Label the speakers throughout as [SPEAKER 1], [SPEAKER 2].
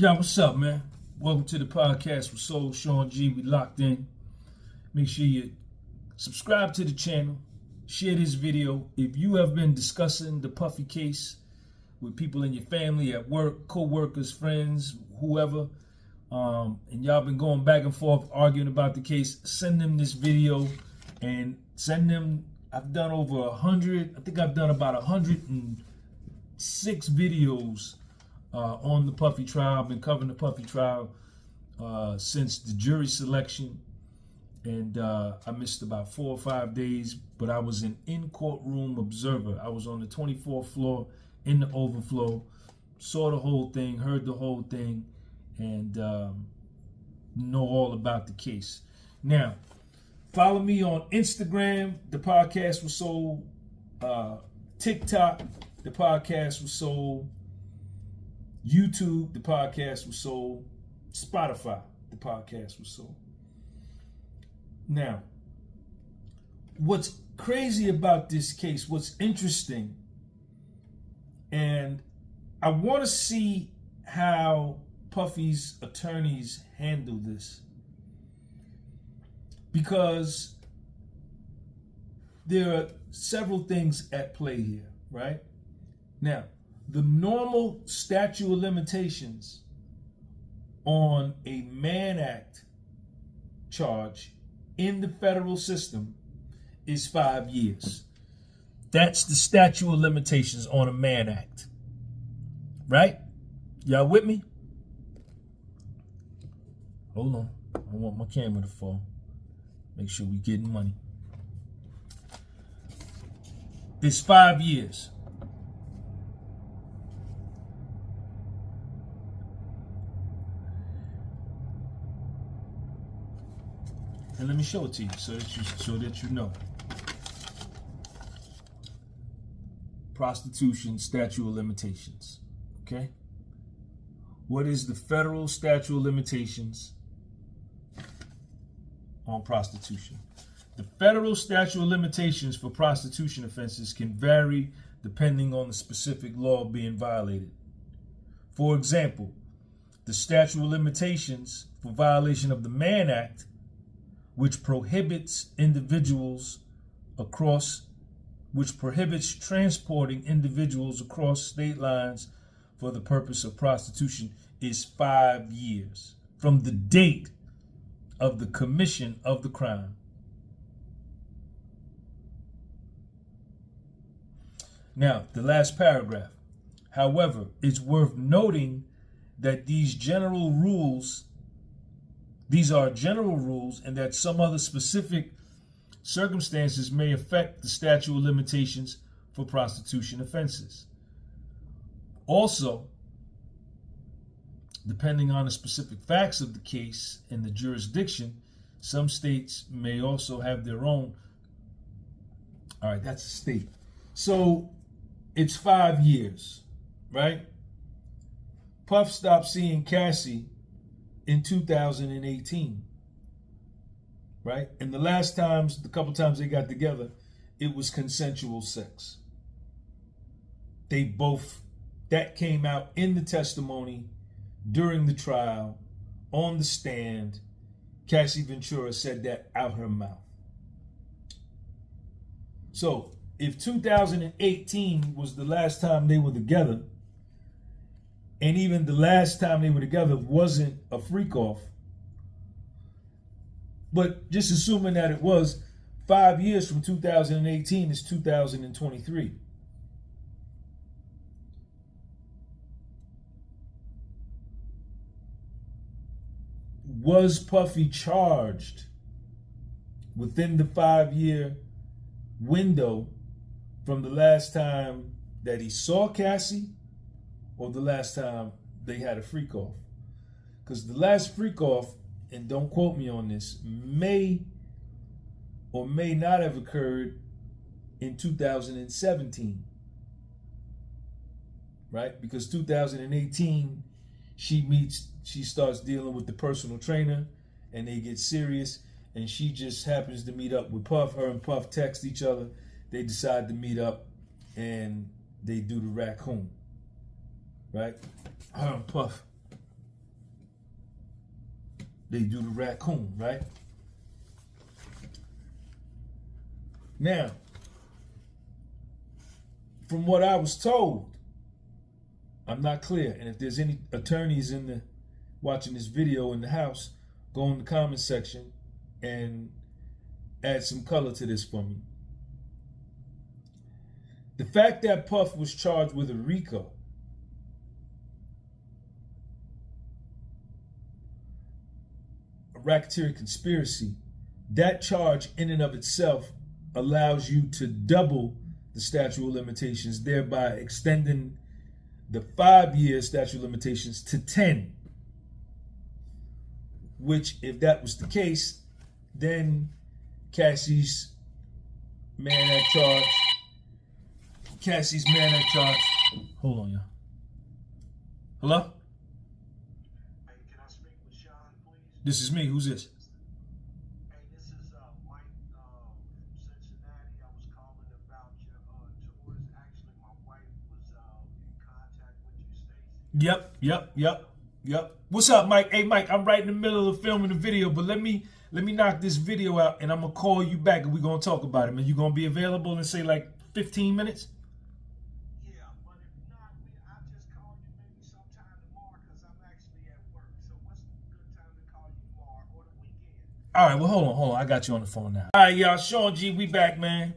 [SPEAKER 1] Yo, what's up, man? Welcome to the podcast with Soul Sean G. We locked in. Make sure you subscribe to the channel, share this video. If you have been discussing the Puffy case with people in your family, at work, co-workers, friends, whoever, and y'all been going back and forth arguing about the case, send them this video and send them. I've done over 100. I think I've done about 106 videos on the Puffy trial. I've been covering the Puffy trial since the jury selection, and I missed about 4 or 5 days, but I was an in-courtroom observer. I was on the 24th floor in the overflow, saw the whole thing, heard the whole thing, and know all about the case. Now, follow me on Instagram, The Podcast with Soul, TikTok, The Podcast with Soul, YouTube, The Podcast with Soul, Spotify, The Podcast with Soul. Now, what's crazy about this case, what's interesting, and I want to see how Puffy's attorneys handle this, because there are several things at play here, right? Now, the normal statute of limitations on a Mann Act charge in the federal system is 5 years. That's the statute of limitations on a Mann Act. Right? Y'all with me? Hold on. I want my camera to fall. Make sure we getting money. It's 5 years. And let me show it to you so that you know. Prostitution statute of limitations. Okay? What is the federal statute of limitations on prostitution? The federal statute of limitations for prostitution offenses can vary depending on the specific law being violated. For example, the statute of limitations for violation of the Mann Act, which prohibits transporting individuals across state lines for the purpose of prostitution, is 5 years from the date of the commission of the crime. Now, the last paragraph. However, it's worth noting that these are general rules, and that some other specific circumstances may affect the statute of limitations for prostitution offenses. Also, depending on the specific facts of the case and the jurisdiction, some states may also have their own. All right, that's a state. So it's 5 years, right? Puff stopped seeing Cassie in 2018, right? And the couple times they got together, it was consensual sex. That came out in the testimony during the trial, on the stand. Cassie Ventura said that out her mouth. So if 2018 was the last time they were together, and even the last time they were together wasn't a freak off, but just assuming that it was, 5 years from 2018 is 2023. Was Puffy charged within the 5-year window from the last time that he saw Cassie or the last time they had a freak off? Because the last freak off, and don't quote me on this, may or may not have occurred in 2017, right? Because 2018, she starts dealing with the personal trainer, and they get serious, and she just happens to meet up with Puff. Her and Puff text each other. They decide to meet up, and they do the raccoon, right? Her and Puff they do the raccoon, right? Now, from what I was told, I'm not clear. And if there's any attorneys watching this video in the house, go in the comment section and add some color to this for me. The fact that Puff was charged with a Rico racketeering conspiracy, that charge in and of itself allows you to double the statute of limitations, thereby extending the 5-year statute of limitations to 10. Which, if that was the case, then Cassie's Mann Act charge. Hold on, y'all. Hello?
[SPEAKER 2] Hey, can I speak with Sean, please?
[SPEAKER 1] This is me. Who's this?
[SPEAKER 2] Hey, this is Mike from Cincinnati. I was calling about your tours. Actually, my wife was in contact with you, Stacy.
[SPEAKER 1] Yep. What's up, Mike? Hey, Mike, I'm right in the middle of filming the video, but let me knock this video out, and I'm gonna call you back, and we're gonna talk about it, man. You gonna be available in, say, like 15 minutes?
[SPEAKER 2] Yeah, but if not, I'll just call you maybe sometime tomorrow, because I'm actually at work. So what's a good time to call you tomorrow or the weekend?
[SPEAKER 1] All right, well, hold on. I got you on the phone now. All right, y'all, Sean G, we back, man.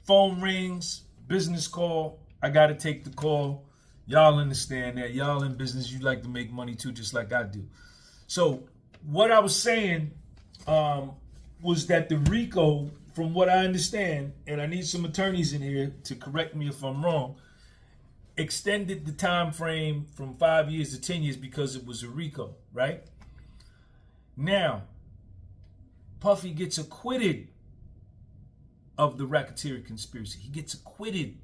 [SPEAKER 1] Phone rings, business call. I gotta take the call. Y'all understand that. Y'all in business, you like to make money too, just like I do. So what I was saying was that the Rico, from what I understand, and I need some attorneys in here to correct me if I'm wrong, extended the time frame from 5 years to 10 years because it was a Rico, right? Now, Puffy gets acquitted of the racketeering conspiracy. He gets acquitted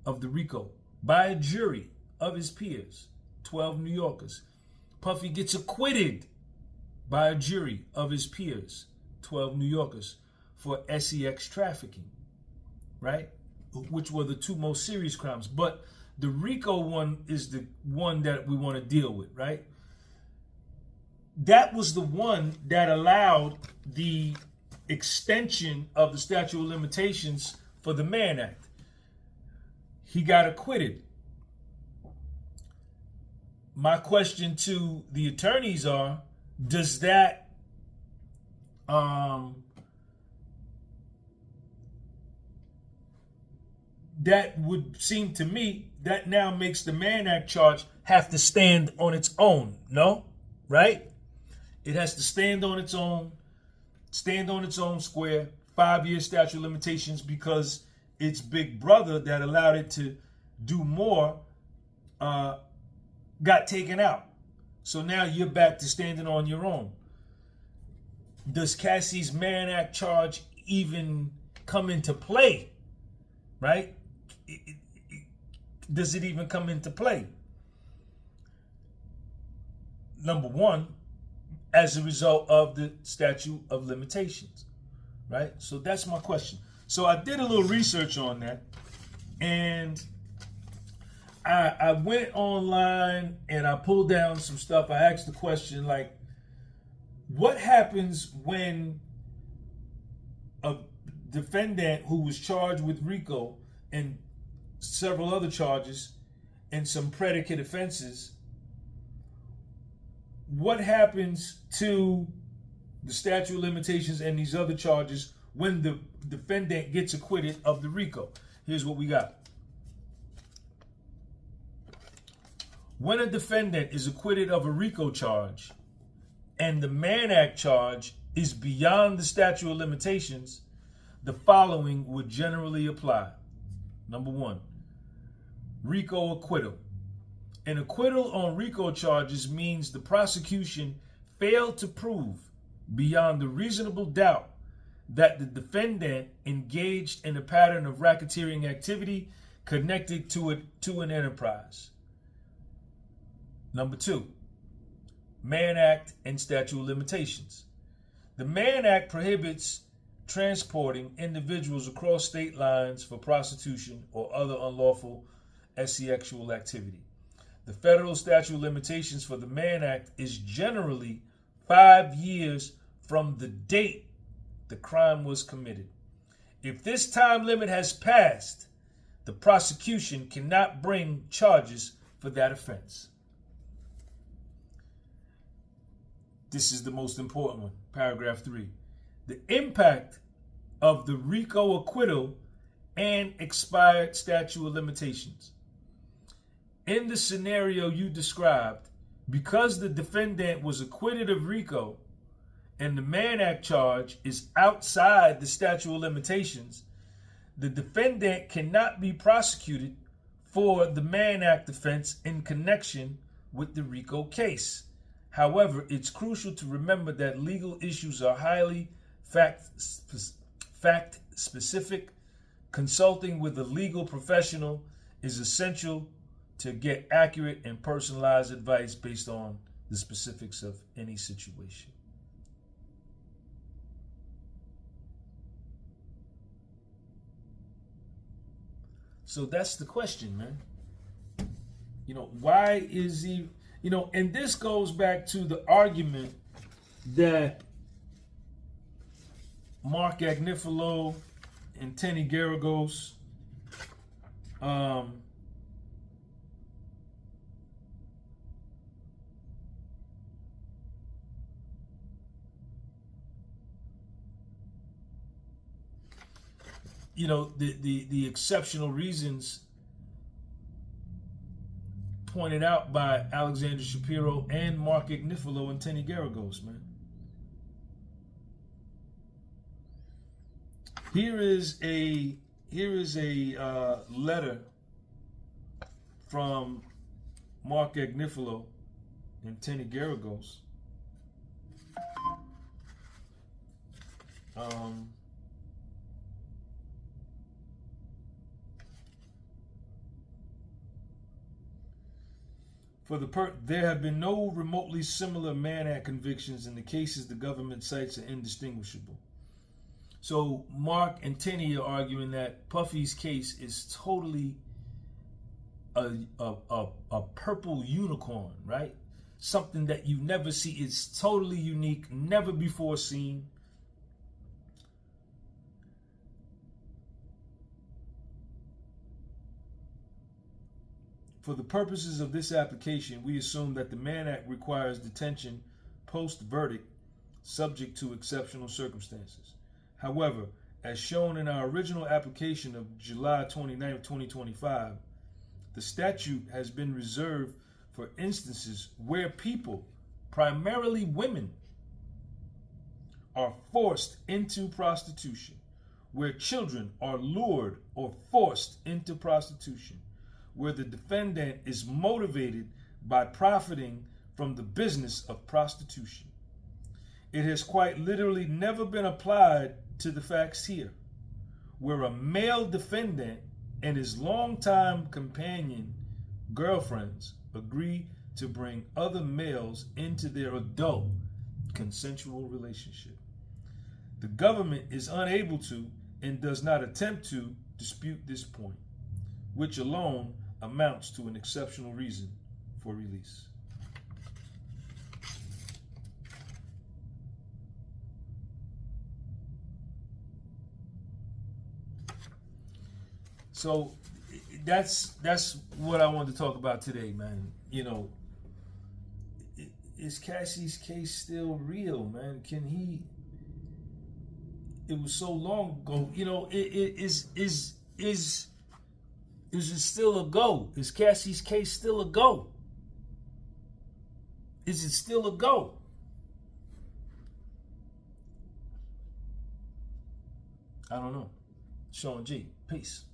[SPEAKER 1] of the Rico by a jury of his peers, 12 New Yorkers. Puffy gets acquitted by a jury of his peers, 12 New Yorkers, for sex trafficking, right? Which were the two most serious crimes. But the Rico one is the one that we want to deal with, right? That was the one that allowed the extension of the statute of limitations for the Mann Act. He got acquitted. My question to the attorneys are, does that that would seem to me that now makes the Mann Act charge have to stand on its own, no? Right? It has to stand on its own square, 5-year statute of limitations, because its big brother that allowed it to do more got taken out. So now you're back to standing on your own. Does Cassie's Mann Act charge even come into play? Right? Does it even come into play? Number one, as a result of the statute of limitations. Right? So that's my question. So I did a little research on that, and I went online and I pulled down some stuff. I asked the question, like, what happens when a defendant who was charged with Rico and several other charges and some predicate offenses, what happens to the statute of limitations and these other charges when the defendant gets acquitted of the Rico? Here's what we got. When a defendant is acquitted of a Rico charge and the Mann Act charge is beyond the statute of limitations, the following would generally apply. Number one, Rico acquittal. An acquittal on Rico charges means the prosecution failed to prove beyond a reasonable doubt that the defendant engaged in a pattern of racketeering activity connected to an enterprise. Number two, Mann Act and statute of limitations. The Mann Act prohibits transporting individuals across state lines for prostitution or other unlawful sexual activity. The federal statute of limitations for the Mann Act is generally 5 years from the date the crime was committed. If this time limit has passed, the prosecution cannot bring charges for that offense. This is the most important one, paragraph 3. The impact of the Rico acquittal and expired statute of limitations. In the scenario you described, because the defendant was acquitted of Rico and the Mann Act charge is outside the statute of limitations, the defendant cannot be prosecuted for the Mann Act offense in connection with the Rico case. However, it's crucial to remember that legal issues are highly fact-specific. Consulting with a legal professional is essential to get accurate and personalized advice based on the specifics of any situation. So that's the question, man. Why is he, and this goes back to the argument that Mark Agnifilo and Tenny Garagos the exceptional reasons pointed out by Alexander Shapiro and Mark Agnifilo and Tenny Garagos, man. Here is a letter from Mark Agnifilo and Tenny Garagos. There have been no remotely similar Mann Act convictions, and the cases the government cites are indistinguishable. So Mark and Tenny are arguing that Puffy's case is totally a purple unicorn, right? Something that you never see. It's totally unique, never before seen. For the purposes of this application, we assume that the Mann Act requires detention post-verdict, subject to exceptional circumstances. However, as shown in our original application of July 29, 2025, the statute has been reserved for instances where people, primarily women, are forced into prostitution, where children are lured or forced into prostitution, where the defendant is motivated by profiting from the business of prostitution. It has quite literally never been applied to the facts here, where a male defendant and his longtime companion girlfriends agree to bring other males into their adult consensual relationship. The government is unable to and does not attempt to dispute this point, which alone amounts to an exceptional reason for release. So that's what I wanted to talk about today, man. Is Cassie's case still real, man? Can he? It was so long ago. Is it still a go? Is Cassie's case still a go? Is it still a go? I don't know. Sean G. Peace.